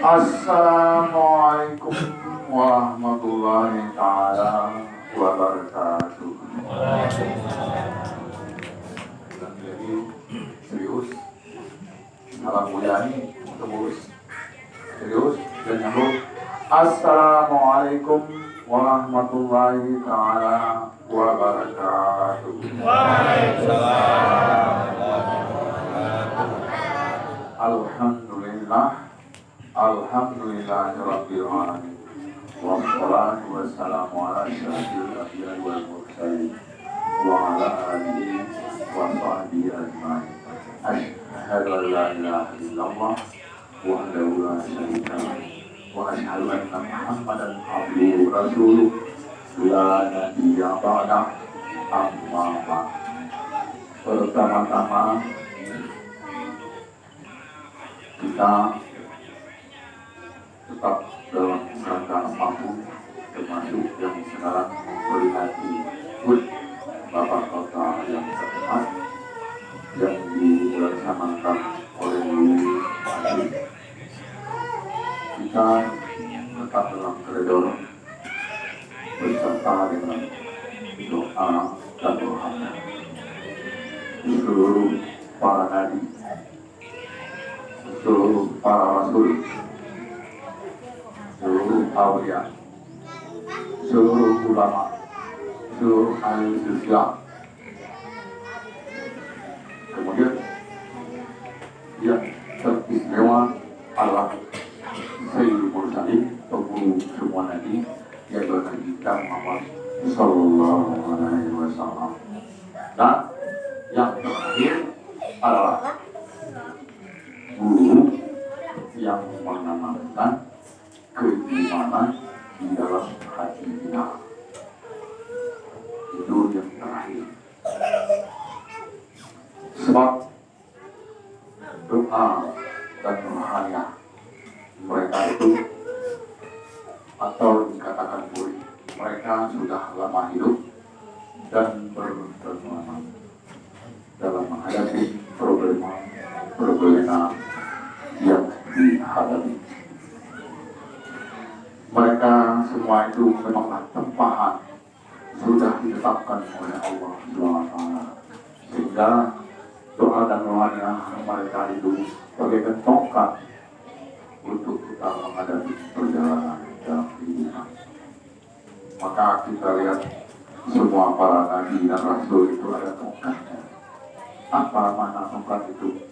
Assalamualaikum warahmatullahi ta'ala wabarakatuh. Lagi serius, salam mulyani, terus serius dan nyambung. Assalamualaikum warahmatullahi ta'ala wabarakatuh. Alhamdulillah, alhamdulillahirabbil alamin. Wassalatu wassalamu ala asyrafil anbiya'i wal mursalin wa ala alihi wa sahbihi ajma'in. Asyhadu an la ilaha illallah wahdahu la syarika lahu wa asyhadu anna Muhammadan abduhu wa rasuluh la nabiyya ba'dah. Amma ba'd. Pertama-tama kita tetap dalam rangka apapun, termasuk yang sekarang memperingati HUT Bapak Kota yang keempat yang dilaksanakan oleh Wali. Kita tetap dalam koridor beserta dengan doa dan doa seluruh para nabi, seluruh para rasul, seluruh awliya, seluruh ulama, seluruh ahli sosial. Kemudian yang teristimewa adalah Sayyidul Mursalin, penghulu semua nabi, yaitu Nabi kita Muhammad Sallallahu Alaihi Wasallam. Dan yang terakhir adalah guru yang menanamkan keimanan di dalam hati kita. Itu yang terakhir. Sebab doa dan rohania mereka itu, atau dikatakan murid, mereka sudah lama hidup dan berpengalaman dalam menghadapi problema yang dihadapi. Mereka semua itu memanglah tempahan sudah ditetapkan oleh Allah SWT, sehingga doa dan rohania mereka itu bagaikan tongkat untuk kita menghadapi perjalanan dalam kehidupan. Maka kita lihat semua para nabi dan rasul itu ada tongkatnya. Apa mana tongkat itu?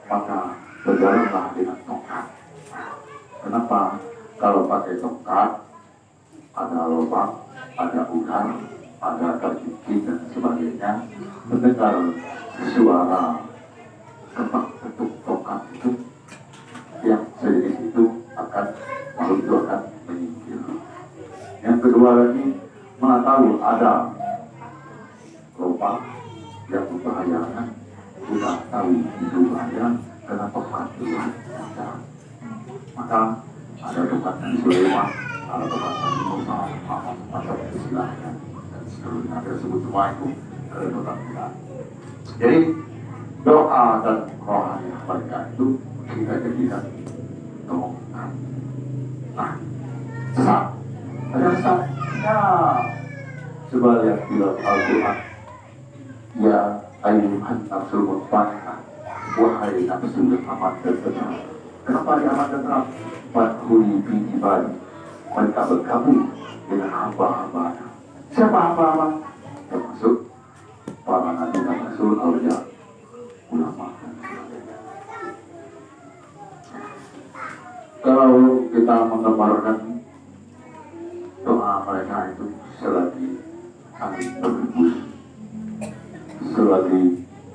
Maka berjalanlah dengan tongkat. Kenapa? Kalau pakai tongkat, ada lubang, ada ular, ada tercicik dan sebagainya. Mendengar suara ketuk tongkat itu, yang sejenis itu akan akan menyingkir. Yang kedua lagi, mana tahu ada lubang yang membahayakan, sudah tahu itu bahaya karena tongkat itu ada. Maka ada tongkat Nabi Sulaiman, ada tongkat Nabi Musa, atau istilahnya dan seterusnya. Ada sebut semua itu ada tongkat kita. Jadi doa dan rohani mereka itu kita jadikan tongkat. Nah, sesat. Ada sesat. Ya, sebaliknya bila Al-Quran, ya ayuhan nafsul mutmainnah, wahai nafsu yang amat tenteram. Kenapa dia amat tenteram? Fadkhuli fi ibadi, mereka bergabung dengan hamba-hambanya. Siapa hamba-hamba? Termasuk para nabi dan rasul, awliya, ulama dan sebagainya. Kalau kita menggambarkan doa mereka itu selagi angin berhembus, selagi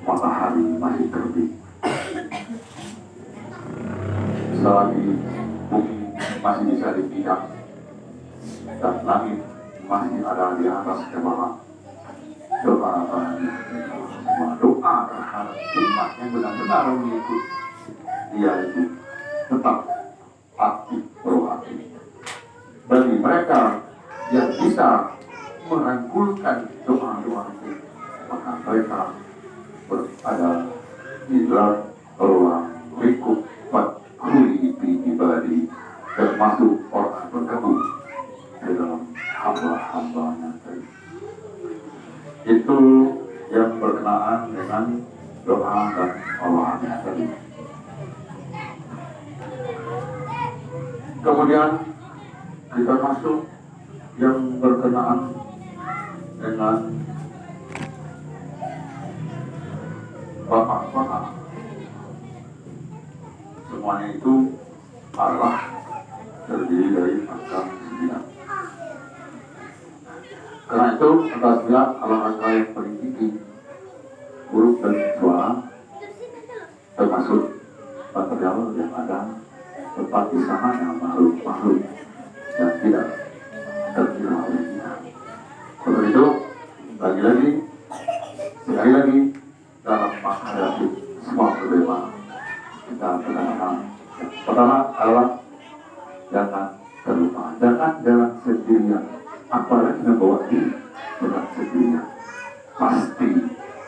matahari masih terbit, selagi bumi masih bisa dipijak dan langit masih ada di atas kepala, doa bahagia. doa terhadap umat yang benar-benar mengikut dia itu tetap aktif proaktif. Bagi mereka yang bisa merangkulkan doa-doa itu, maka mereka berada di dalam ruang lingkup fathuli bi ibadi, termasuk orang bergabung di dalam hamba-hambanya. Itu yang berkenaan dengan doa dan Allahnya tadi. Kemudian kita masuk yang berkenaan dengan bapak-bapak. Semuanya itu adalah terdiri dari macam 9. Karena itu angka 9 adalah angka yang paling tinggi. Huruf dan suara termasuk material yang ada tempat di sana makhluk-makhluk yang tidak terkira oleh kita. Untuk itu, lagi-lagi, sekali lagi, dalam menghadapi semua problema kita katakan, pertama adalah jangan terlupa, jangan jalan sendirian, apalagi membawa diri jalan sendirian. Pasti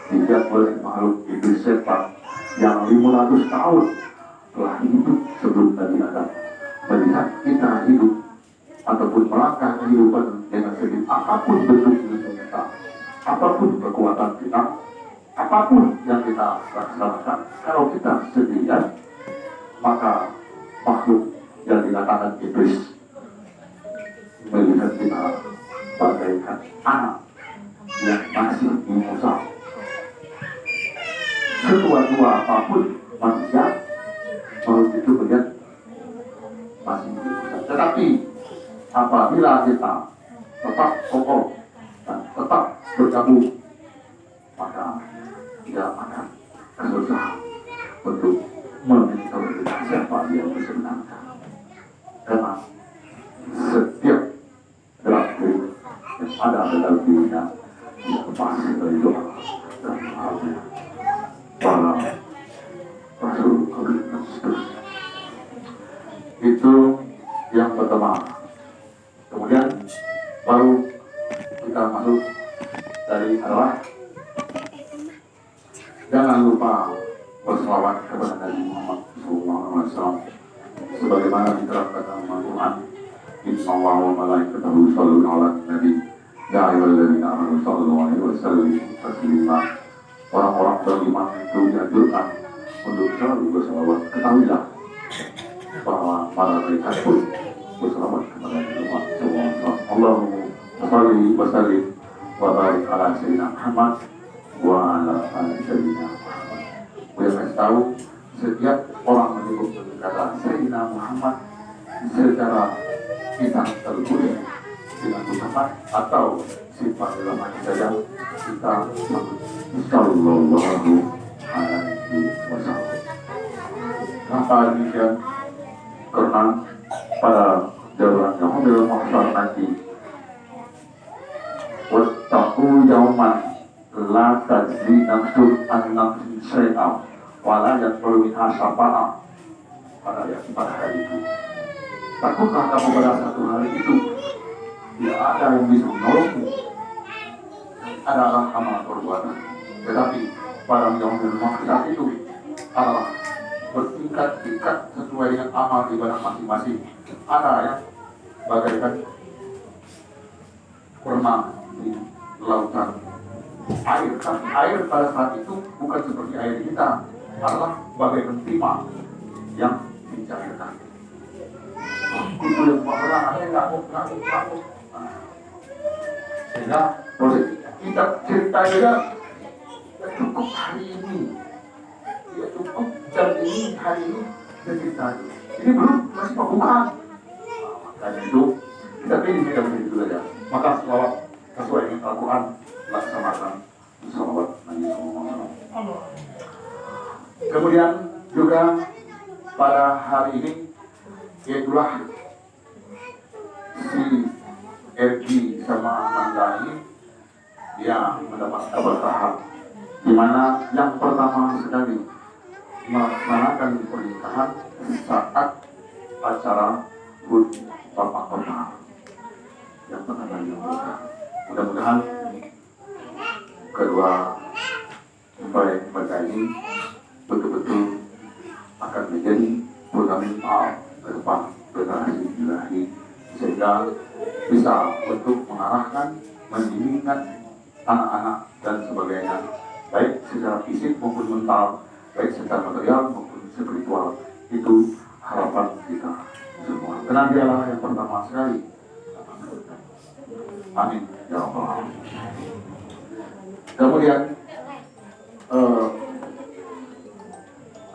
tidak oleh makhluk iblis setan yang 500 tahun telah hidup sebelum Nabi Adam, melihat kita hidup ataupun melangkah kehidupan dengan sendiri, apapun bentuk hidup kita, apapun kekuatan kita, apapun yang kita laksanakan, kalau kita sendirian, maka makhluk yang dikatakan iblis melihat kita bagaikan anak yang masih dimusah. Setua-tua apapun manusia, makhluk itu melihat masih dimusah. Tetapi apabila kita tetap kokoh dan tetap bergabung, maka dia akan kesusahan untuk menginterpretasi siapa yang sebenarnya. Karena setiap gerak gerik yang ada dalam dirinya pasti dari doa dan doanya para Rasul Kristus. Itu yang pertama. Kemudian baru kita masuk dari adalah jangan lupa berselawat kepada Nabi Muhammad SAW sebagaimana diterangkan dalam Al-Quran. Innallaha wa malaikatahu yusholluna 'alan nabi ya ayyuhalladzina amanu shollu 'alaihi wa sallimu taslima. Orang-orang beriman itu dianjurkan untuk selalu berselawat. Ketahuilah bahwa para malaikat pun berselawat kepada Nabi Muhammad SAW. Allahumma sholli wa sallim wa barik ala sayyidina Muhammad wa ala ali sayyidina Muhammad. Boleh kasih tahu, setiap orang menyebut kata Sayyidina Muhammad secara kita tertulis dengan ucapan atau sifat dalam hati saja, kita sallallahu alaihi wasallam. Kenapa demikian? Karena pada jalan Yaumil Mahsyar nanti, wattaqu yauman la tajzi nafsun an nafsin syai'a wa la yaqbalu minha syafa'ah. Pada hari itu, takutlah kamu pada satu hari itu tidak ada yang bisa menolongmu, adalah amal perbuatan. Tetapi pada Yaumil Mahsyar itu adalah bertingkat-tingkat sesuai dengan amal ibadah masing-masing. Ada yang bagaikan berenang di lautan air, tapi air pada saat itu bukan seperti air kita, adalah bagaikan timah yang dicairkan. Itu yang berenang, ada ngamuk. Sehingga boleh kita cerita juga, ya cukup hari ini, ya cukup jam ini, hari ini, dan cerita ini belum, masih pembukaan. Makanya itu kita pilih kita begitu saja. Maka selawat sesuai dengan Al-Quran, laksanakan selawat Nabi SAW. Kemudian juga pada hari ini, yaitulah si Erki sama Manda ini, dia mendapat keberkahan di mana yang pertama sekali melaksanakan pernikahan saat acara HUT Bapak Kota yang pernah kali menikah. Mudah-mudahan kedua mempelai ini betul-betul akan menjadi fundamental ke depan generasi sehingga bisa untuk mengarahkan, mendidikan anak-anak dan sebagainya, baik secara fisik maupun mental, baik secara material maupun spiritual. Itu harapan kita semua. Karena dialah yang pertama sekali. Amin ya Allah. Kemudian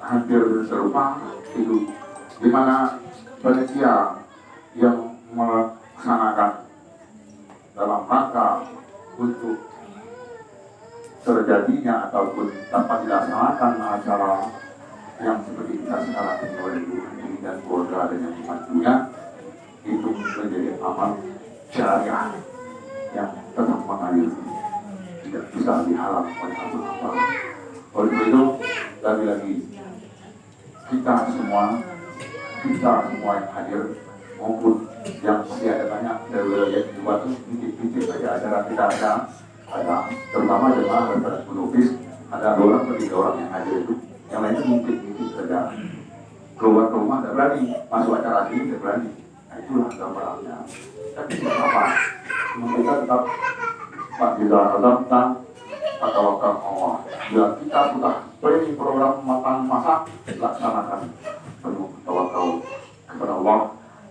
hampir serupa itu, di mana panitia yang melaksanakan dalam rangka untuk terjadinya ataupun dapat dilaksanakan acara yang seperti kita sekarang ini oleh Ibu Hani dan keluarga dan yang dibantunya, itu menjadi amal syariah yang tetap mengalir, tidak bisa dihalang oleh apa-apa. Oleh itu, lagi-lagi kita semua yang hadir maupun yang masih ada banyak dari wilayah juga itu titik-titik saja acara kita ada terutama jemaah daripada penopis, ada 2 orang atau 3 orang yang hadir itu, yang lainnya titik-titik saja, keluar ke rumah tidak berani, masuk acara ini tidak berani. Nah itulah gambarannya. Tapi tidak apa, kita tetap Pak Bila tentang tawakal Allah. Bila kita sudah beri program matang masak, laksanakan penuh tawakal kepada Allah.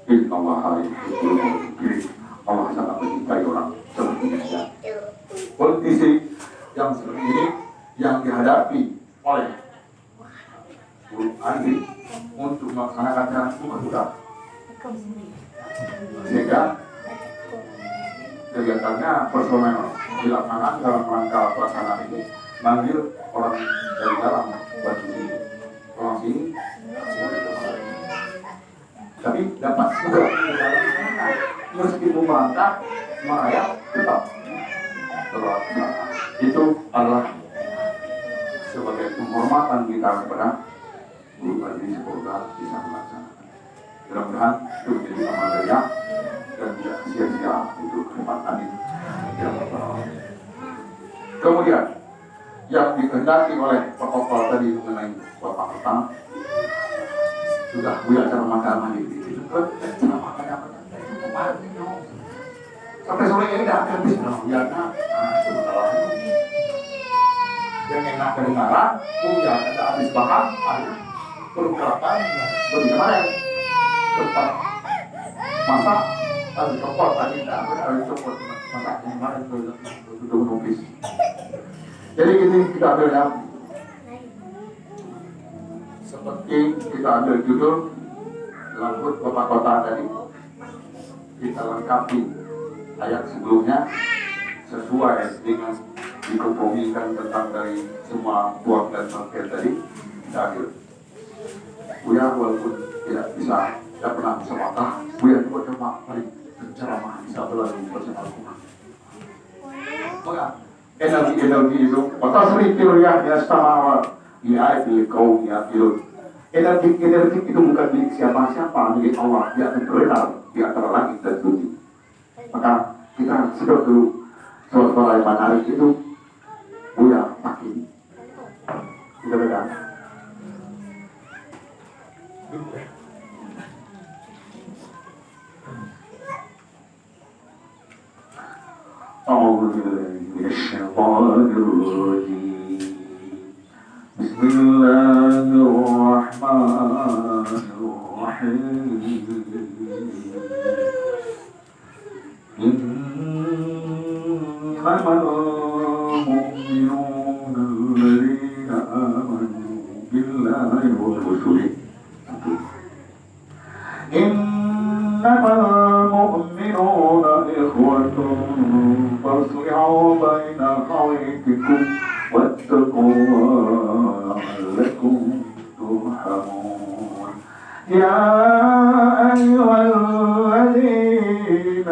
Innallaha yuhibbul muttaqin. Allah sangat mencintai orang seperti ini. Kondisi yang seperti ini yang dihadapi oleh Bu Andi untuk melaksanakan acara bukan mudah, sehingga kegiatannya personel dilaksanakan dalam rangka pelaksanaan ini, manggil orang dari dalam batu sini, orang sini, tapi dapat juga meskipun berangkat merayap tetap terlaksana. Itu adalah sebagai penghormatan kita kepada guru ini, semoga bisa melaksanakan. Mudah-mudahan itu menjadi amal jariah dan tidak sia-sia untuk kesempatan ini. Kemudian yang dikehendaki oleh protokol tadi mengenai Bapak Petang sudah punya cara makan di situ. Cara makannya apa? Sampai sore ini tidak habis dong. Ya nah, itu masalahnya. Yang enak kedengaran, punya ada habis bahan, ada pergerakan, bagaimana cepat masak, ada copot tadi, ada copot masak kemarin itu nubis. Jadi ini kita ambil yang seperti kita ambil judul dalam HUT Bapak Kota tadi, kita lengkapi ayat sebelumnya sesuai dengan dikompromikan tentang dari semua buah dan mangkir tadi. Kita ambil Buya walaupun tidak bisa, tidak pernah bisa wakah, Buya juga coba mari berceramah bisa melalui bersama Al-Quran. Maka energi itu maka serikir ya sama ini ayat milik kaum ya itu energi itu bukan milik siapa-siapa, milik Allah. Dia akan beredar di antara langit dan bumi. Maka kita sedot dulu suara yang menarik itu Buya pakai kita beda. أعوذ بالله من الشيطان الرجيم بسم الله الرحمن الرحيم إنما المؤمنون الذين آمنوا بالله ورسله إنما المؤمنون إخوة فاصلحوا بين أخويكم واتقوا الله لعلكم ترحمون يا أيها الذين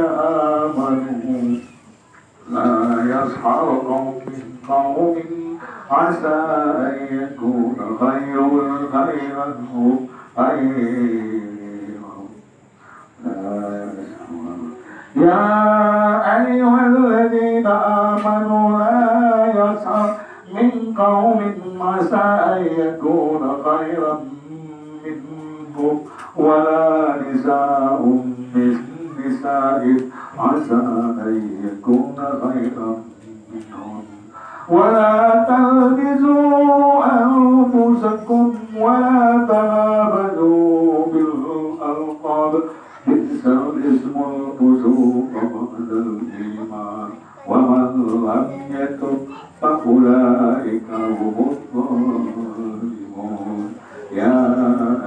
آمنوا لا يسخر قوم من قوم عسى أن يكون خيرا يا أيها الذين آمنوا لا يسخر من قوم عسى أن يكون خيرا منهم ولا نساء من نساء عسى أن يكون خيرا منهم ولا تلبسوا أنفسكم ولا تنابزوا بالألقاب بئس الاسم الفسوق بعد الإيمان ومن لم يتب فأولئك هم الظالمون يا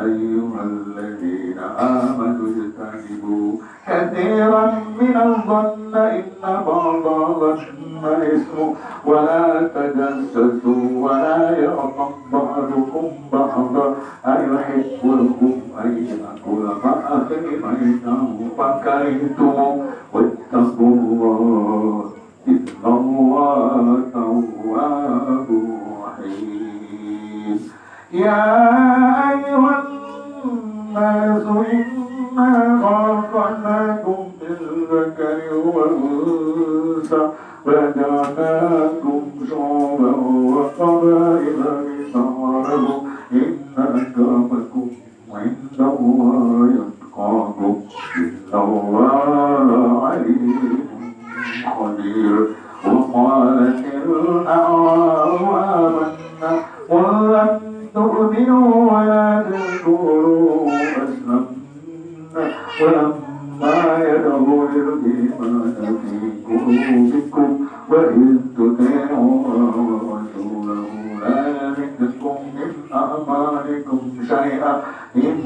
أيها الذين آمنوا اجتنبوا كثيرا من الظن إن بعض الظن إثم ولا تجسسوا ولا يغتب بعضكم بعضا أيحب لكم أن يأكل مع أخيه ميتا فكرهتم واتقوا الله إن الله تواب رحيم يا أيها الناس إنا خلقناكم من ذكر وأنثى وجعلناكم شعوبا وقبائل لتعارفوا إن أكرمكم عند الله يتقاكم إن الله عليم خبير وقالت الأعراب آمنا قل لم تؤمنوا ولكن قولوا أسلمنا ولما يدخل الإيمان في قلوبكم وإن تطيعوا ورسوله لا يلدكم من أعمالكم شيئا إن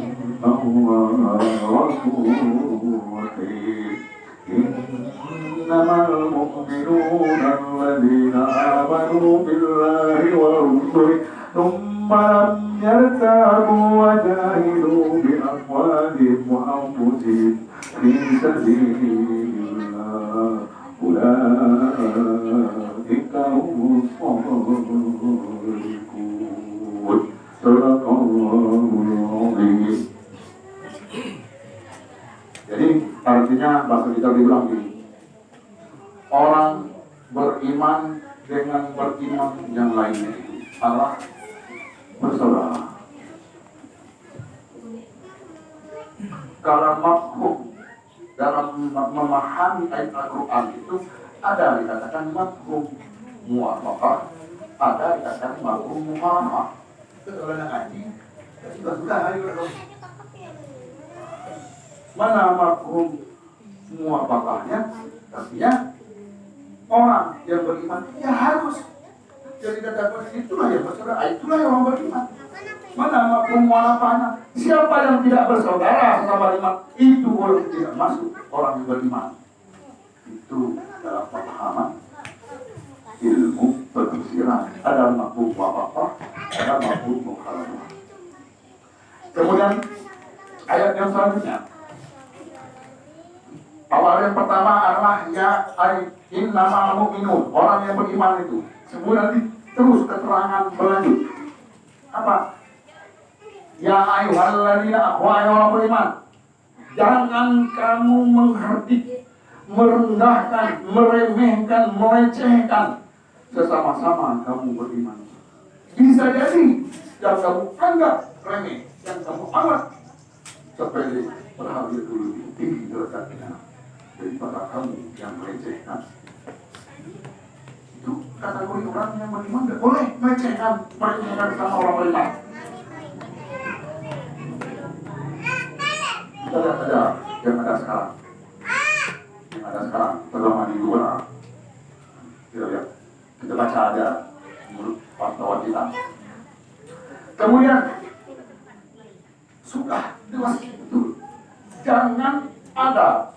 الله غفور رحيم إنما المؤمنون الذين آمنوا بالله ورسله ثم لم يرتابوا وجاهدوا بأموالهم وأنفسهم في سبيل الله أولئك هم الصادقون صدق الله العظيم. Jadi artinya bahasa kita dibilang gini, orang beriman dengan beriman yang lainnya itu adalah bersaudara. Kalau mafhum dalam memahami ayat Al-Quran itu ada dikatakan mafhum muwafaqah, ada dikatakan mafhum muhammad. Itu kalau nak ngaji, sudah ayo. Mana mafhum muwafaqahnya? Artinya orang yang beriman ya harus jadi katakan itulah yang bersaudara, itulah yang orang beriman. Mana mafhum muwafaqahnya? Siapa yang tidak bersaudara sesama beriman itu orang tidak masuk orang yang beriman. Itu dalam pemahaman ilmu penafsiran. Ada mafhum muwafaqah, ada mafhum mukhalafah. Kemudian ayat yang selanjutnya. Awal yang pertama adalah ya innamal mu'minun, orang yang beriman itu. Kemudian nanti terus keterangan berlanjut. Apa? Ya ayyuhalladzina wahai orang beriman, jangan kamu menghardik, merendahkan, meremehkan, melecehkan sesama-sama kamu beriman. Bisa jadi yang kamu anggap remeh, yang kamu anggap sepele, padahal itu lebih tinggi derajatnya daripada kamu yang melecehkan. Itu kategori orang yang beriman tidak boleh melecehkan, meremehkan sama orang beriman. Kita lihat saja yang ada sekarang. Yang ada sekarang, terutama di luar. Kita lihat, kita baca aja menurut pantauan kita. Kemudian sudah jelas betul. Jangan ada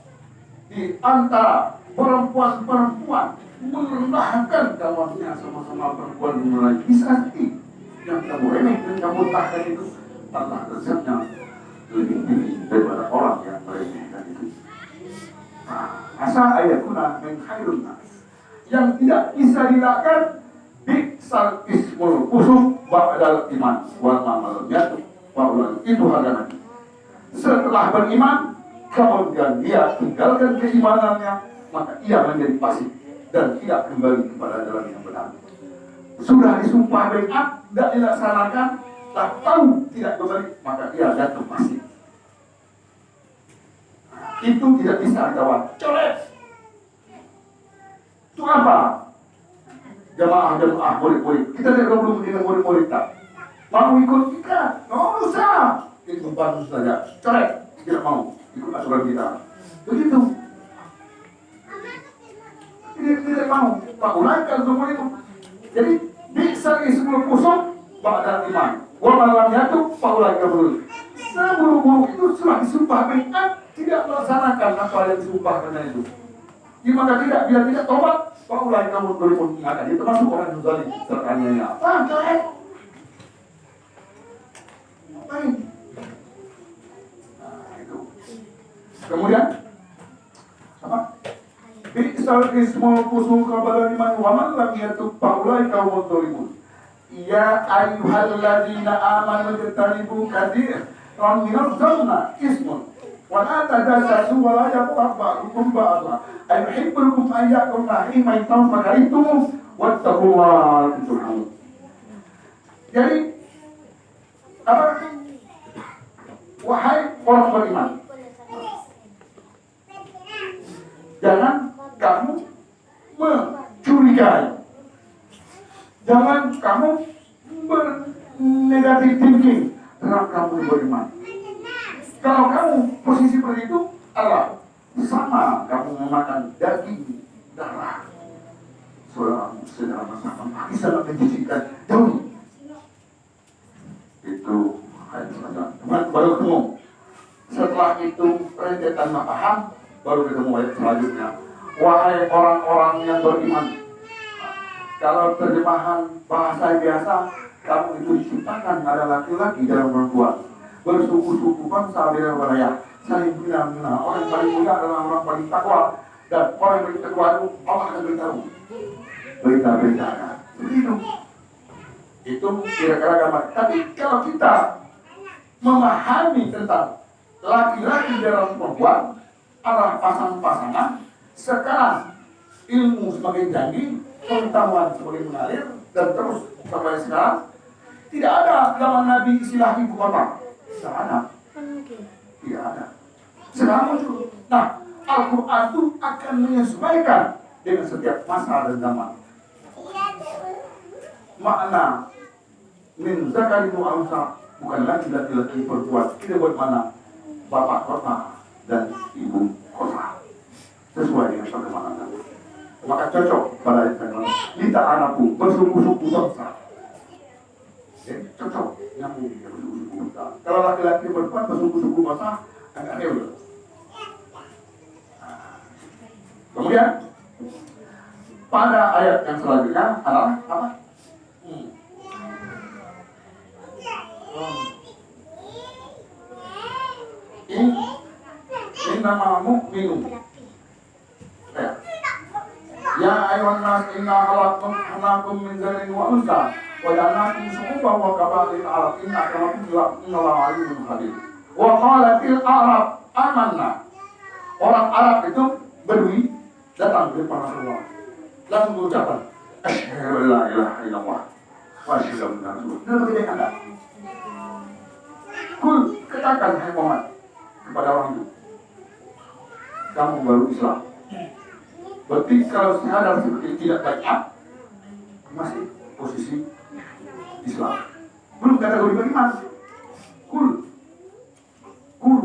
di antara perempuan-perempuan merendahkan kawannya sama-sama perempuan mulai bisa yang kamu remeh dan kamu tahkan itu Allah rezeknya lebih tinggi daripada orang yang meremehkan itu. Asa ayakuna min khairun nas yang tidak bisa dilakukan bi'sal ism ismul kusum ba'dal iman wal amal yatu wa'ulan. Itu harga Nabi. Setelah beriman kemudian dia tinggalkan keimanannya, maka ia menjadi pasif dan tidak kembali kepada jalan yang benar. Sudah disumpah baiat, tidak dilaksanakan, tak tahu tidak kembali, maka ia jatuh pasif. Itu tidak bisa ditawar. Coret. Itu apa? Jamaah murid-murid. Kita tidak perlu mendengar murid-murid tak. Mau ikut kita? Nggak usah. Itu bantu saja. Coret. Tidak mau ikut aturan kita. Begitu. Tidak mau. Pak Ulaikan semua itu. Jadi bisa ismul kusum ba'dal iman. Wa malam yatu Pak Ulaikan dulu. Sebelum itu setelah disumpah baiat tidak melaksanakan apa yang disumpahkannya itu. Gimana tidak? Bila tidak tobat, Pak Ulaikan berpun mengadah. Itu termasuk orang yang zalim teraniaya. Coret. Ngapain? Kemudian apa? Bi'sal ismul fusuq ba'da iman wa man lam yatub fa ulaika humudz zalimun. Ya ayyuhalladzina amanu ijtanibu katsiran minadh dhanni ismun wa la tajassasu wa la yaghtab ba'dukum ba'dha ayuhibbukum ayyakum rahimai tawfaqaitum wattaqullaha turhamun. Jadi apa? Wahai orang beriman, jangan kamu mencurigai, jangan kamu bernegatif thinking terhadap kamu beriman. Kalau kamu posisi seperti itu adalah sama kamu memakan daging darah seorang sama sangat menjijikkan. Jauh itu hanya semacam baru ketemu. Setelah itu rentetan paham, baru ketemu ayat selanjutnya. Wahai orang-orang yang beriman, kalau terjemahan bahasa biasa, kamu itu diciptakan ada laki-laki dan perempuan, bersuku-suku bangsa beda wilayah, saling mengenal. Orang yang paling mulia adalah orang paling takwa, dan orang yang paling takwa itu Allah akan beritahu berita-beritanya. Begitu. Itu kira-kira gambar. Tapi kalau kita memahami tentang laki-laki dan perempuan adalah pasangan-pasangan, sekarang ilmu semakin canggih, pengetahuan semakin mengalir, dan terus sampai sekarang tidak ada zaman Nabi istilah ibu kota. Tidak ada. Tidak ada. Sekarang muncul. Nah, Al-Quran itu akan menyesuaikan dengan setiap masa dan zaman. Makna min zakari mu'amsa bukan lagi laki-laki perempuan. Tidak bermakna bapak kota dan ibu kota. Sesuai dengan perkembangan. Maka cocok pada ayat kita anakku bersuku-suku bangsa. Cocok nyambung ya bersuku-suku bangsa. Kalau laki-laki perempuan bersuku-suku bangsa agak rewel. Kemudian pada ayat yang selanjutnya adalah apa? Ini nama mu'minun. Ya ayuhan nas inna khalaqnakum min dzakarin wa untha wa ja'alnakum syu'uban wa qabaila al inna akramakum innallaha alimun khabir. Wa qalatil a'rab amanna. Orang Arab itu Badui datang ke Rasulullah. Langsung berucapan, asyhadu an la ilaha illallah wa asyhadu anna rasulullah. Bagaimana Anda? Kul katakan hai Muhammad kepada orang itu, kamu baru Islam. Berarti kalau sadar seperti tidak baiat, masih posisi Islam. Belum kategori beriman. Kul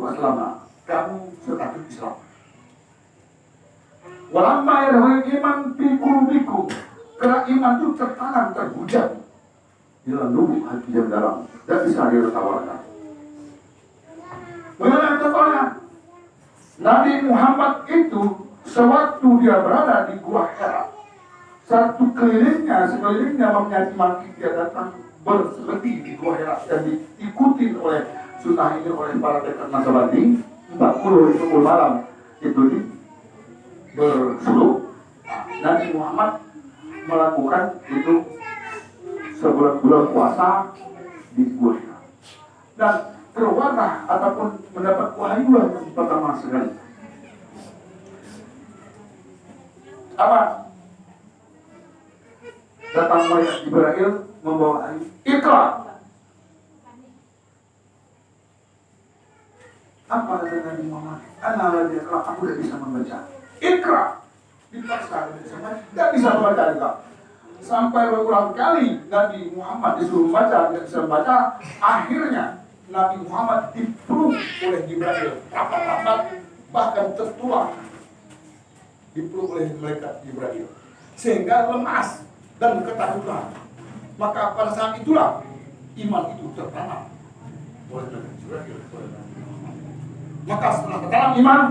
aslamna, kamu status Islam. Walamma yadkhulul iman fi qulubikum, karena iman itu tertanam, terhujat di dalam lubuk hati yang dalam, dan bisa ditawarkan. Bagaimana contohnya? Nabi Muhammad itu sewaktu dia berada di Gua Hira, sekelilingnya mencaci maki, dia datang berseperti di Gua Hira dan diikuti oleh sunnah ini oleh para dekat Nasabandi 40 itu malam itu bersuluh. Nabi Muhammad melakukan itu sebulan puasa dibuatkan. Dan keluarlah ataupun mendapat wahyu yang pertama sekali. Apa? Datang malaikat Jibril membawa wahyu. Iqra. Apa kata Nabi Muhammad? Ana ladzi iqra, aku tidak bisa membaca. Iqra. Dipaksa tidak bisa membaca juga. Sampai berulang kali Nabi Muhammad disuruh membaca, tidak bisa membaca. Akhirnya Nabi Muhammad dipeluk oleh Jibril, rapat-rapat, bahkan tertular dipeluk oleh malaikat Jibril, sehingga lemas dan ketakutan. Maka pada saat itulah iman itu tertanam oleh malaikat Jibril. Maka setelah tertanam iman,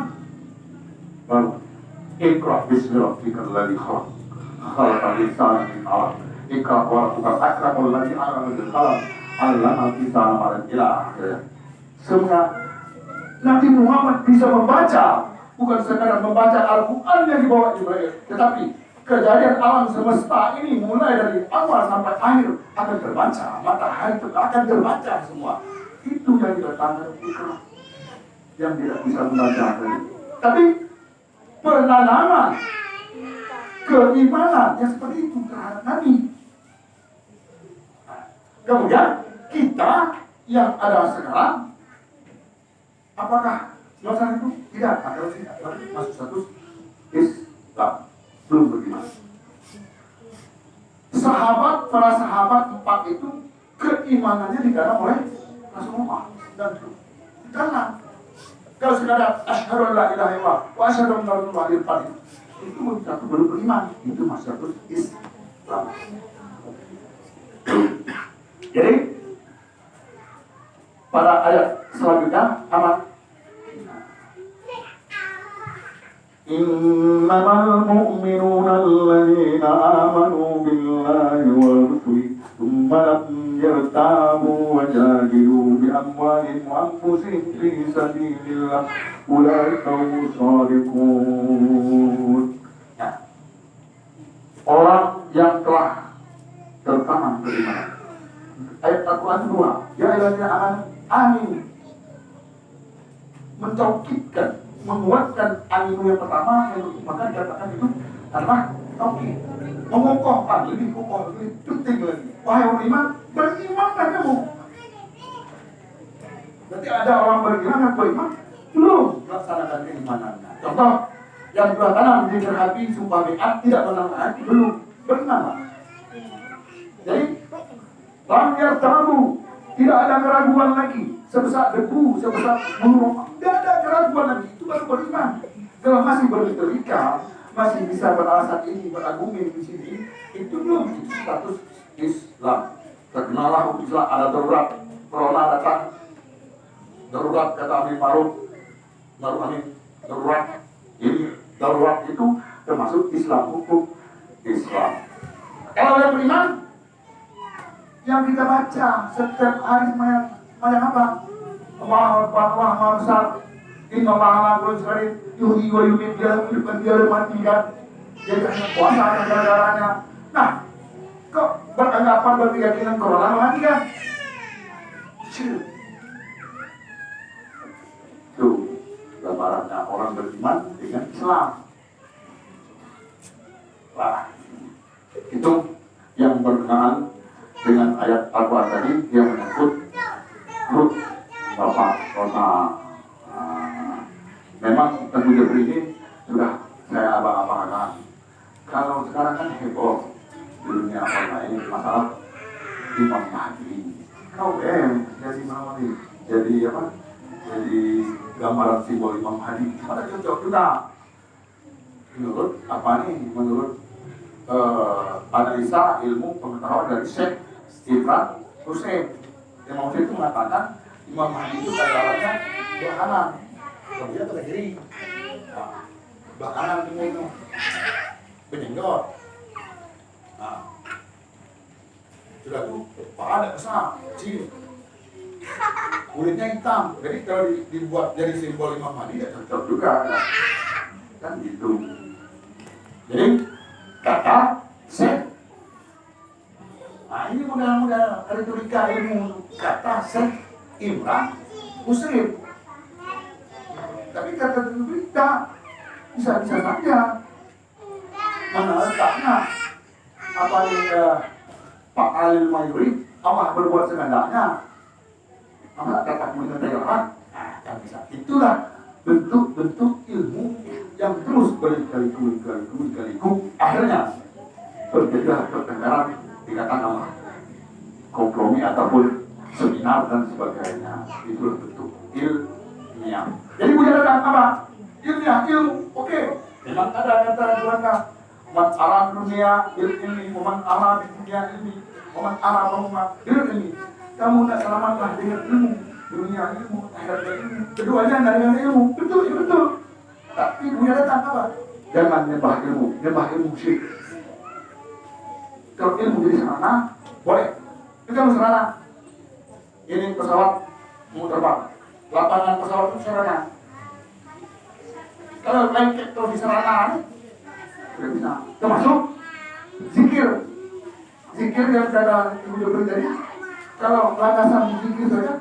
baru Iqra bismi rabbikal ladzi khalaq, khalaqal insana min 'alaq, Iqra wa rabbukal akramul ladzi 'allama bil qalam, 'allamal insana ma lam ya'lam. Semua Nabi Muhammad bisa membaca, bukan sekadar membaca Al-Quran yang dibawa Jibril, tetapi kejadian alam semesta ini mulai dari awal sampai akhir akan terbaca, matahari akan terbaca semua. Itu yang dikatakan Iqra, yang tidak bisa membaca. Tapi penanaman keimanan yang seperti itu terhadap Nabi. Kemudian kita yang ada sekarang, apakah masalah itu? Tidak, atau tidak masuk status Islam, belum beriman. Para sahabat 4 itu keimanannya digarap oleh Rasulullah dan karena kalau sekadar asyhadu an la ilaha illallah wa asyhadu anna muhammadan itu belum beriman, itu masuk status Islam. Jadi pada ayat selanjutnya apa? Innamal mu'minuna alladzina amanu billahi wa rusulihi thumma lam yartabu wa jahadu bi amwalihim wa anfusihim fi sabilillah ulaika humus shadiqun. Orang yang telah tertanam beriman. Ayat Al-Quran 2, ya ayyuhalladzina amanu amin, mentaukidkan, menguatkan aminu yang pertama, yang maka dikatakan itu adalah taukid, mengokohkan, lebih kokoh, lebih penting lagi. Wahai orang beriman, berimanlah kamu. Berarti ada orang beriman yang beriman belum melaksanakan keimanannya. Contoh, yang sudah tanam di hati sumpah biat tidak menanam hati belum beriman. Jadi lam tabu, tidak ada keraguan lagi, sebesar debu, sebesar burung, tidak ada keraguan lagi, itu baru beriman. Kalau masih berlirik-lirikan, masih bisa beralasan ini, beragungin di sini, itu belum, itu status Islam. Terkenalah Islam, ada darurat, corona datang, darurat kata Amin Maruf, darurat, ini darurat itu termasuk Islam, hukum Islam. Kalau yang beriman, yang kita baca setiap hari semuanya apa? Allah Maha Besar, Inna Allah ala kulli syai'in yuhyi wa yumiit, dia menghidupkan, dia mematikan, dia hanya kuasa atas segala-galanya. Nah, kok beranggapan berkeyakinan corona mematikan? Itu gambarannya orang beriman dengan Islam. Nah, itu yang berkenaan dengan ayat Al-Quran tadi yang menyebut Hud Bapak Kota. Memang Teguh Jabri ini sudah saya abang-abangkan. Kalau sekarang kan heboh di dunia online masalah Imam Mahdi. Kau jadi mana nih? Jadi apa? Jadi gambaran simbol Imam Mahdi. Pada cocok juga. Menurut apa nih? Menurut analisa ilmu pengetahuan dari Syekh Ibn Hussein. Imam Hussein itu mengatakan Imam Mahdi itu dalamnya dua kanan, dia ke kiri, belah kanan timur benyenggor. Nah, sudah tuh kepala besar, kecil, kulitnya hitam. Jadi kalau dibuat jadi simbol Imam Mahdi ya cocok juga, kan gitu. Jadi kata Syekh, nah ini mudah-mudahan retorika ilmu kata Syekh Imran Muslim. Tapi kata retorika bisa saja mana letaknya apa Pak Alil Mayuri Allah berbuat segadanya Allah kata mengenai daerah kan bisa. Itulah bentuk-bentuk ilmu yang terus berkali-kali akhirnya terjadilah pertengkaran dikatakan nama kompromi ataupun seminar dan sebagainya. Itulah bentuk ilmiah. Jadi punya datang apa? Ilmiah, ilmu, oke. Memang ada kata keluarga man arah dunia ilmi, man arah dunia ilmi, man arah rumah ilmi. Kamu nak selamatlah dengan ilmu, dunia ilmu, akhirat ilmu. Keduanya anda dengan ilmu, betul. Tapi punya datang apa? Jangan nyembah ilmu syirik. Kalau ilmu jadi sarana, boleh. Kita mau sarana. Ini pesawat mau terbang. Lapangan pesawat itu sarana. Kalau blanket kalau di sarana, tidak bisa. Termasuk zikir yang ada ibu beri tadi. Kalau landasan zikir saja,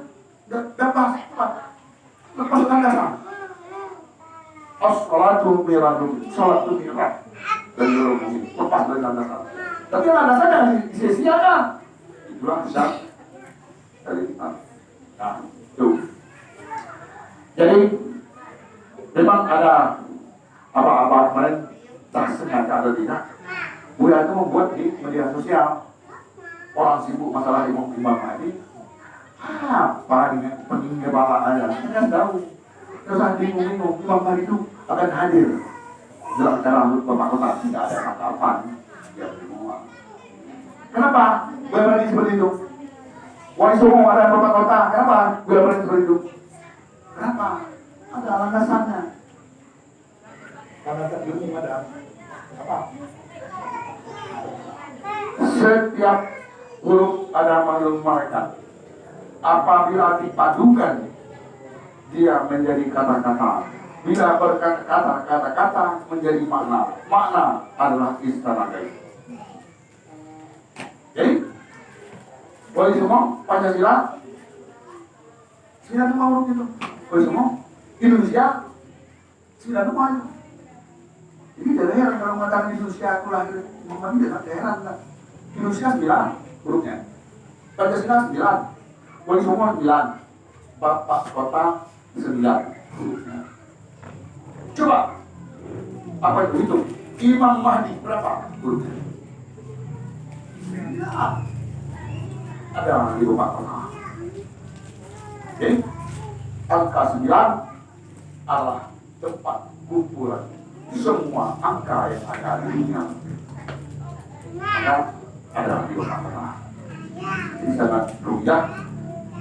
lepas landasan. As-salatu miradun, salat itu mirad. Dan lepas dari landasan. Tapi landasan yang disia-siakan. Itulah syak dari kita. Nah, itu. Jadi memang ada apa-apa kemarin tak sengaja atau tidak. Buya itu membuat di media sosial orang sibuk masalah imam tadi. Apa dengan peninggalan kita kan tahu. Terus bingung imam tadi itu akan hadir dalam acara Bapak Kota. Tidak ada tanggapan. Kenapa gue berani seperti itu? Wali Songo ada Bapak Kota. Kenapa gue berani seperti itu? Kenapa? Ada landasannya. Karena ilmu ada apa? Setiap huruf ada makhluk mereka. Apabila dipadukan, dia menjadi kata-kata. Bila berkata-kata, kata-kata menjadi makna. Makna adalah istana gaib. Jadi, boleh semua Pancasila, 95 huruf itu. Boleh semua Indonesia, 95 itu. Jadi tidak heran kalau mengatakan Indonesia itu lahir Muhammad ini tidak heran lah. Indonesia 9 hurufnya, Pancasila 9, boleh semua 9, Bapak Kota 9 hurufnya. Coba apa itu hitung? Imam Mahdi berapa hurufnya? 9. Ada di Bapak Kota. Oke, angka 9 adalah tempat kumpulan semua angka yang ada di dunia. Maka ada di Bapak Kota. Ini sangat rupiah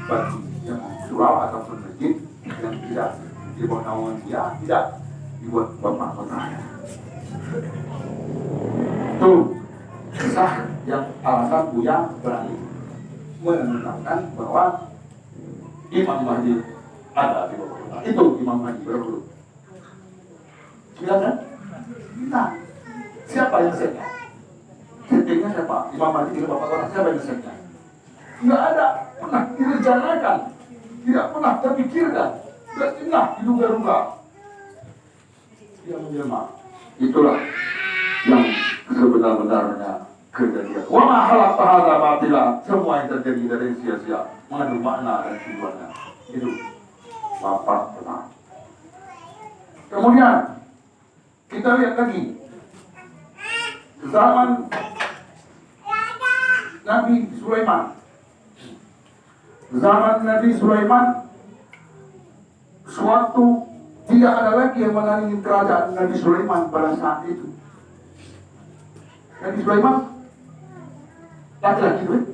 bagi yang surau ataupun masjid yang tidak dibuat naungan dia, tidak dibuat Bapak Kota. Itu kisah yang alasan Buya berani menetapkan bahwa Imam Mahdi ada di Bapak Kota. Itu Imam Mahdi berhuruf 9 kan? Kita. Siapa yang setnya? Settingnya siapa? Imam Mahdi di Bapak Kota. Siapa yang setnya? Tidak ada pernah direncanakan, tidak pernah terpikirkan, tidak pernah diduga-duga. Dia menjelma. Itulah yang sebenar-benarnya kejadian. Wa ma khalaqta hadza batila. Semua yang terjadi dari sia-sia mengandung makna dan tujuannya. Itu Bapak Kota. Kemudian kita lihat lagi zaman Nabi Sulaiman. Zaman Nabi Sulaiman, suatu tidak ada lagi yang menandingi kerajaan Nabi Sulaiman pada saat itu. Nabi Sulaiman laki-laki,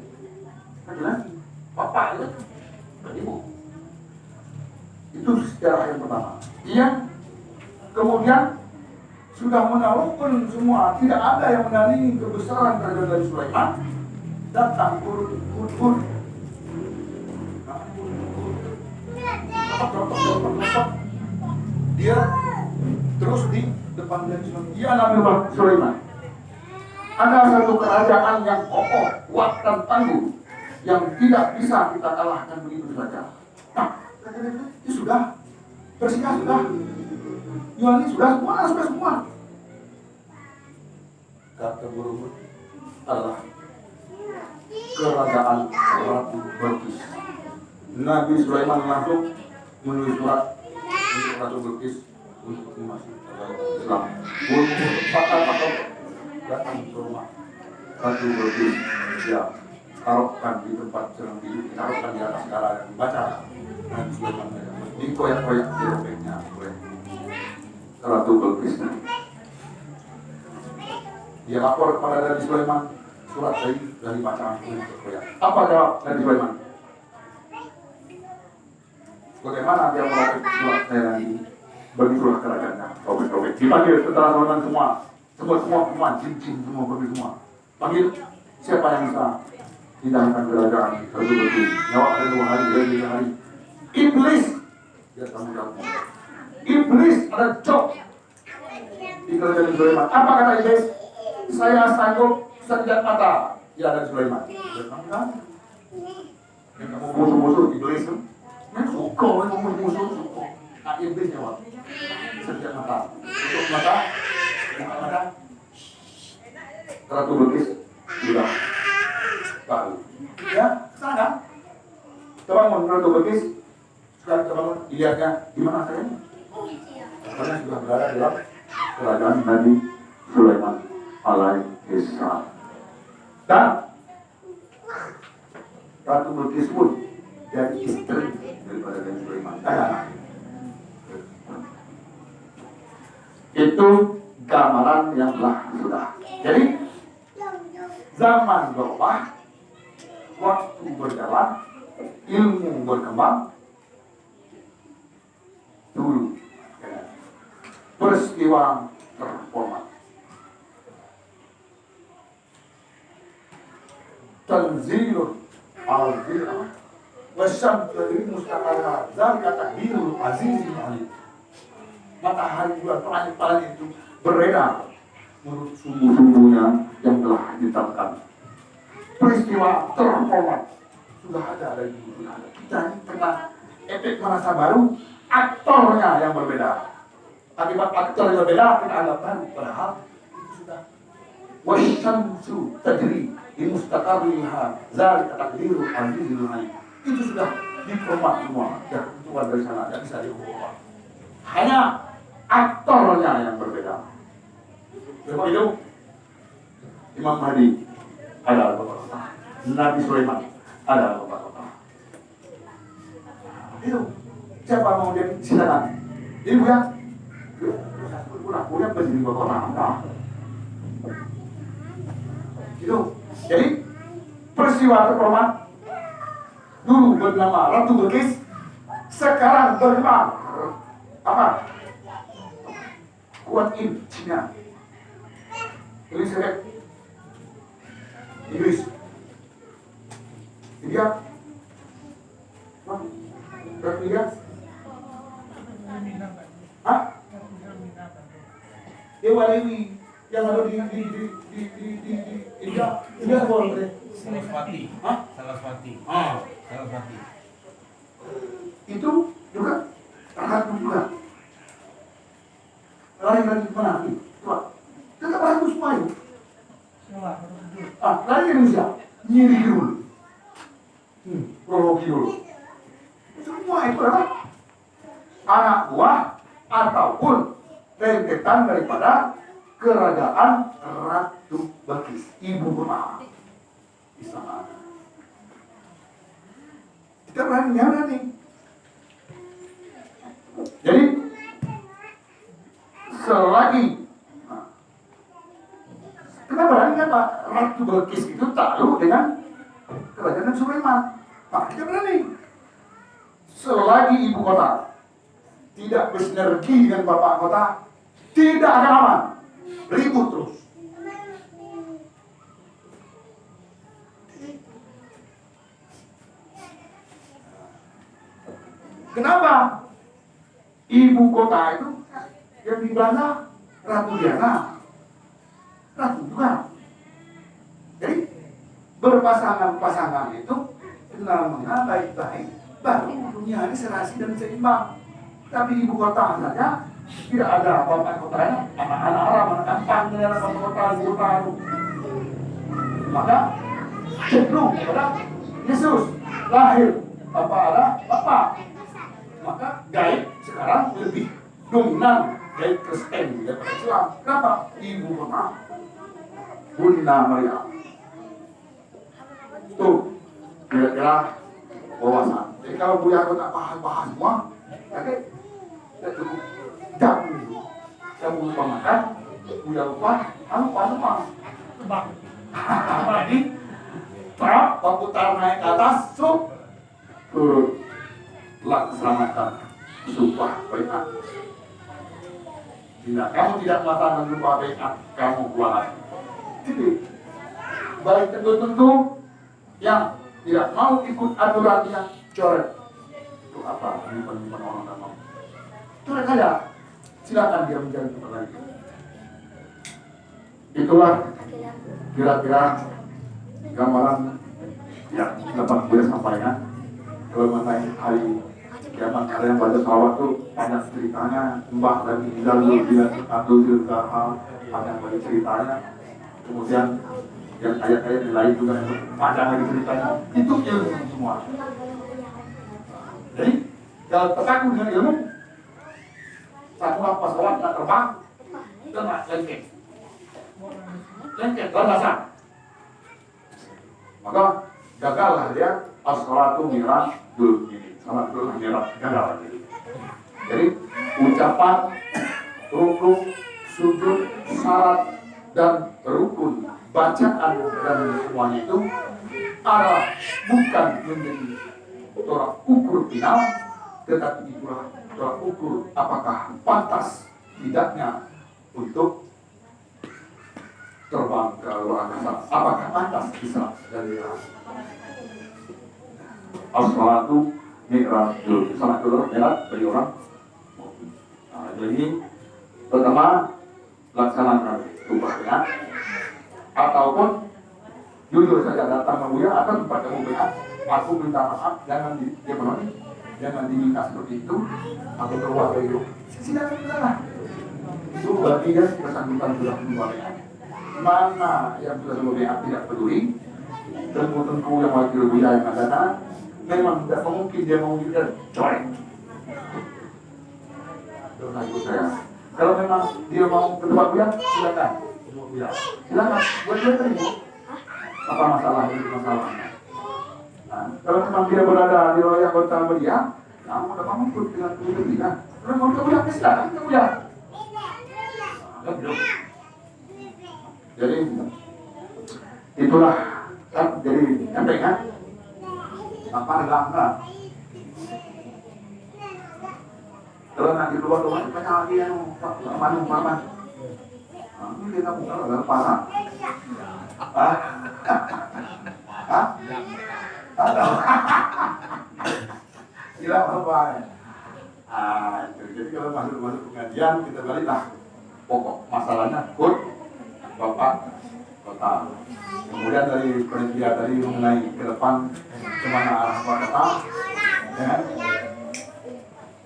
bapak itu, ibu. Itu sejarah yang pertama. Yang kemudian sudah menaklukkan semua, tidak ada yang menandingi kebesaran kerajaan Nabi Sulaiman. Datang Hud. Dia terus di depan Nabi Sulaiman. Dia Nabi Sulaiman. Ada satu kerajaan yang kokoh, kuat dan tangguh, yang tidak bisa kita kalahkan begitu saja. Nah, itu sudah, Persia sudah, Yunani sudah, semua. Kata Borobudur adalah kerajaan Ratu Bilqis. Nabi Sulaiman langsung menulis surat untuk Ratu Bilqis untuk masuk agama Islam. Borobudur patah datang ke rumah Ratu Bilqis, dia taruhkan di tempat sedang tidur, taruhkan di atas segala yang dibaca. Nabi Sulaiman dikoyak-koyak di robeknya oleh Ratu Bilqis. Dia lapor kepada Nabi Sulaiman, surat dari bacaan dikoyak. Apa jawab Nabi Sulaiman? Bagaimana dia merobek surat saya nanti? Begitulah kerajaannya, robek-robek. Dipanggil tentara Sulaiman semua, jin semua, pergi semua. Panggil siapa yang bisa hidangkan kerajaan Ratu Bilqis. Jawab ada 2 hari, 3 hari. Iblis, dia tanggung jawab. Iblis ada job di kerajaan Sulaiman. Apa kata Iblis? Saya sanggup setiap mata. Ya, Nabi Sulaiman. Yang kamu musuh-musuh Iblis kan? Suka musuh. Nah, Iblis jawab. Setiap mata. Untuk mata, bukan mata. Ratu Bilqis sudah tahu. Ya, sana. Kebangun Ratu Bilqis. Sudah kebangun. Dilihatnya gimana saya? Karena sudah berada dalam kerajaan Nabi Sulaiman alaihissalam. Dan Ratu Bilqis pun jadi istri daripada Nabi Sulaiman. Itu gambaran yang sudah. Jadi zaman berubah, waktu berjalan, ilmu berkembang. Dulu peristiwa terformat. Tanzilul al-Qur'an wasyamsu tadri mustaqarra dzalika taqdirul azizil alim. Matahari bulan planet itu beredar menurut sumbu-sumbunya yang telah ditetapkan. Peristiwa terformat sudah ada dari dulu. Kita ini pernah efek merasa baru, aktornya yang berbeda. Akibat aktor yang berbeda kita anggap baru, padahal itu sudah. Wasyamsu tadri mustaqarriha dzalika taqdirul azizil alim. Itu sudah diformat semua. Ya, keluar dari sana tidak bisa diubah. Hanya aktornya yang berbeda. Sebab itu Imam Mahdi ada beberapa, Nabi Sulaiman ada beberapa. Itu siapa mau jadi silakan. Ibu ya, punya menjadi beberapa. Itu jadi peristiwa terformat dulu bernama Ratu Bilqis, sekarang bernama apa? Kuat in Cina. Elizabeth Inggris. Dia Ratu dia? Hah? Dewa Dewi yang ada di India. India boleh. Saraswati. Hah? Saraswati. Saraswati. Itu juga ratu juga. Lari kemana? Coba. Kita bantu semua itu. Lari Indonesia. Nyiri dulu. Prologi dulu. Semua itu adalah anak buah ataupun rentetan daripada kerajaan Ratu Bilqis, ibu kota Islam. Kita berani. Jadi selagi kenapa berani kan Pak Ratu Bilqis itu takluk dengan kerajaan Sulaiman. Pak kita berani. Selagi ibu kota tidak bersinergi dengan bapak kota, tidak akan aman. Ribut terus. Kenapa? Ibu kota itu yang di Belanda Ratu Diana, Ratu juga. Jadi berpasangan-pasangan itu namanya baik-baik, baru dunia ini serasi dan seimbang. Tapi ibu kota saja tidak ada bapak kotanya, anak-anak Arab, anak kampung dengan bapak kota, ibu kota. Maka cenderung kepada Yesus lahir apa ada bapak. Maka gaib sekarang lebih dominan gaib Kristen daripada Islam. Kenapa? Ibu kota Bunda Maria. Tuh kira-kira wawasan. Jadi kalau Buya aku tak bahas semua, oke, tidak cukup jam. Kamu lupa makan, Buya lupa semua. Tebak. Jadi, waktu taruh naik ke atas, laksanakan sumpah baiat. Bila kamu tidak melaksanakan sumpah baiat, kamu keluar. Jadi, baik tentu yang tidak mau ikut aturan yang coret. Itu apa? Nyimpan orang tak mau. Coret saja. Silakan dia mencari tempat lain. Itulah kira-kira gambaran yang dapat gue sampaikan. Kalau mengenai hari kiamat, ada yang baca salawat tuh banyak ceritanya. Mbah lagi jalur dia atau hal banyak bagi ceritanya. Kemudian yang ayat-ayat yang lain juga yang panjang lagi ceritanya. Itu ilmu semua. Jadi kalau terpaku dengan ilmu, satu pesawat tak terbang, kena lengket landasan. Maka gagallah dia as-salatu miradul ini. Salatul mirad gagal. Jadi ucapan, rukun, sujud, syarat dan rukun, bacaan dan semuanya itu adalah bukan menjadi tolak ukur final, tetapi itulah tolak ukur apakah pantas tidaknya untuk terbang ke luar angkasa, apakah pantas bisa dari as-salatu mi'rajul. Salat dulu mi'raj bagi orang. Nah, jadi pertama laksanakan tugasnya, ataupun jujur saja datang ke Buya atau tempat kamu benar, aku minta maaf, jangan jangan diminta seperti itu, aku keluar dari itu. Silakan. Itu berarti kan bersangkutan sudah membayar. Mana yang sudah membayar tidak peduli, tentu yang wakil Buya yang ada, memang tidak mungkin dia mau juga coret. Dosa ikut saya. Kalau memang dia mau ke tempat Buya, silakan. Silakan, buat dia terima. Apa masalahnya? Nah, kalau memang dia berada di wilayah kota Media, kamu udah mau ikut dengan kemudian dia. Kalau mau ke Buya, silakan ke Buya. Jadi itulah kan, jadi sampai kan apa enggak. Kalau nanti keluar rumah banyak lagi yang paman. Ini kita bukan adalah parah. Gila apa? Jadi kalau masuk pengajian kita baliklah pokok masalahnya Bapak kota. Kemudian dari panitia tadi mengenai ke depan kemana arah Bapak kota, ya.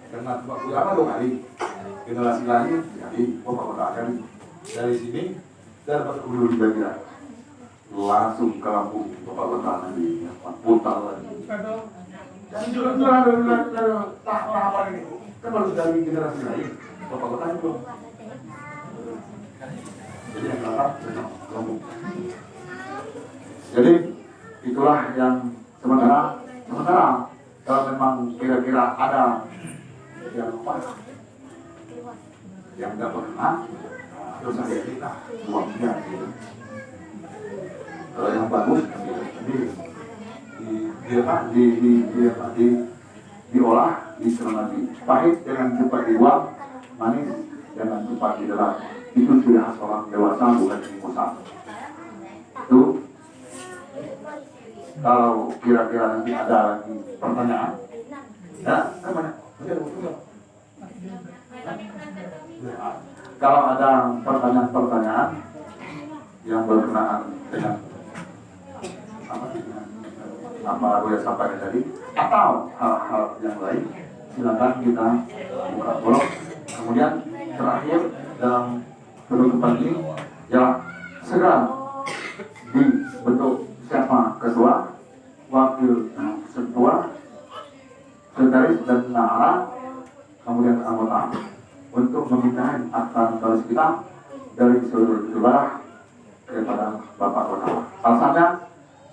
Karena Bapak Buya 2 kali, generasi lain jadi Bapak kota kali. Dari sini dan dapat dulu dibagian langsung ke kampung Bapak kota nanti, putar lagi. Dan juga tak apa ini, kan baru dari generasi lain Bapak kota itu. Jadi yang datang kampung. Jadi itulah yang sementara kalau memang kira-kira ada yang lupa, yang tidak pernah, dosa dia kita uangnya gitu. Kalau yang bagus diolah, disermati, pahit jangan cepat dibuang, manis jangan cepat didelam. Itu sudah seorang dewasa, bukan musaf. Itu kalau kira-kira nanti ada lagi pertanyaan, ya, mana? Kalau ada pertanyaan-pertanyaan yang berkenaan dengan apa Buya sampaikan tadi atau hal-hal yang lain, silakan kita buka blog. Kemudian terakhir dalam penutupan ini ya segera dibentuk siapa ketua, wakil ketua, sekretaris dan bendahara, kemudian anggota untuk memindahin akta notaris kita dari seluruh wilayah kepada Bapak Kota. Alasannya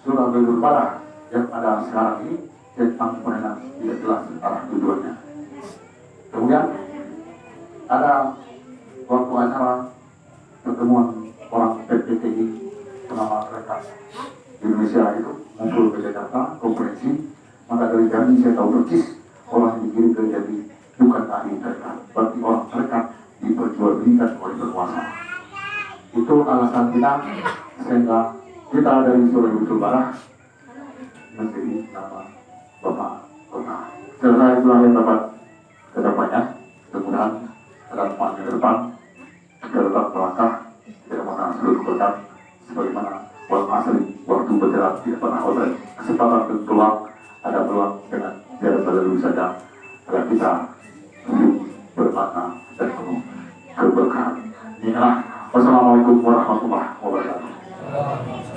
surat berbeda yang ada sekarang ini tentang penenang tidak jelas arah tujuannya. Kemudian ada waktu acara pertemuan orang PPTI pengamat rekat Indonesia itu muncul ke Jakarta konferensi, maka dari kami saya tahu persis orang yang dikirim ke jadi bukan ahli rekat, berarti orang rekat diperjualbelikan oleh berkuasa. Itu alasan kita sehingga kita dari Surabaya Betul Barat menjadi nama Bapak Kota. Setelah itulah yang dapat kedepannya, mudah-mudahan dalam masa depan kita tetap melangkah tidak pernah seluruh kota sebagaimana waktu asli waktu berjalan tidak pernah oleh kesempatan dan peluang ada peluang dengan tidak berlalu saja agar kita hidup bermakna dan penuh keberkahan. Inilah wassalamualaikum warahmatullahi wabarakatuh.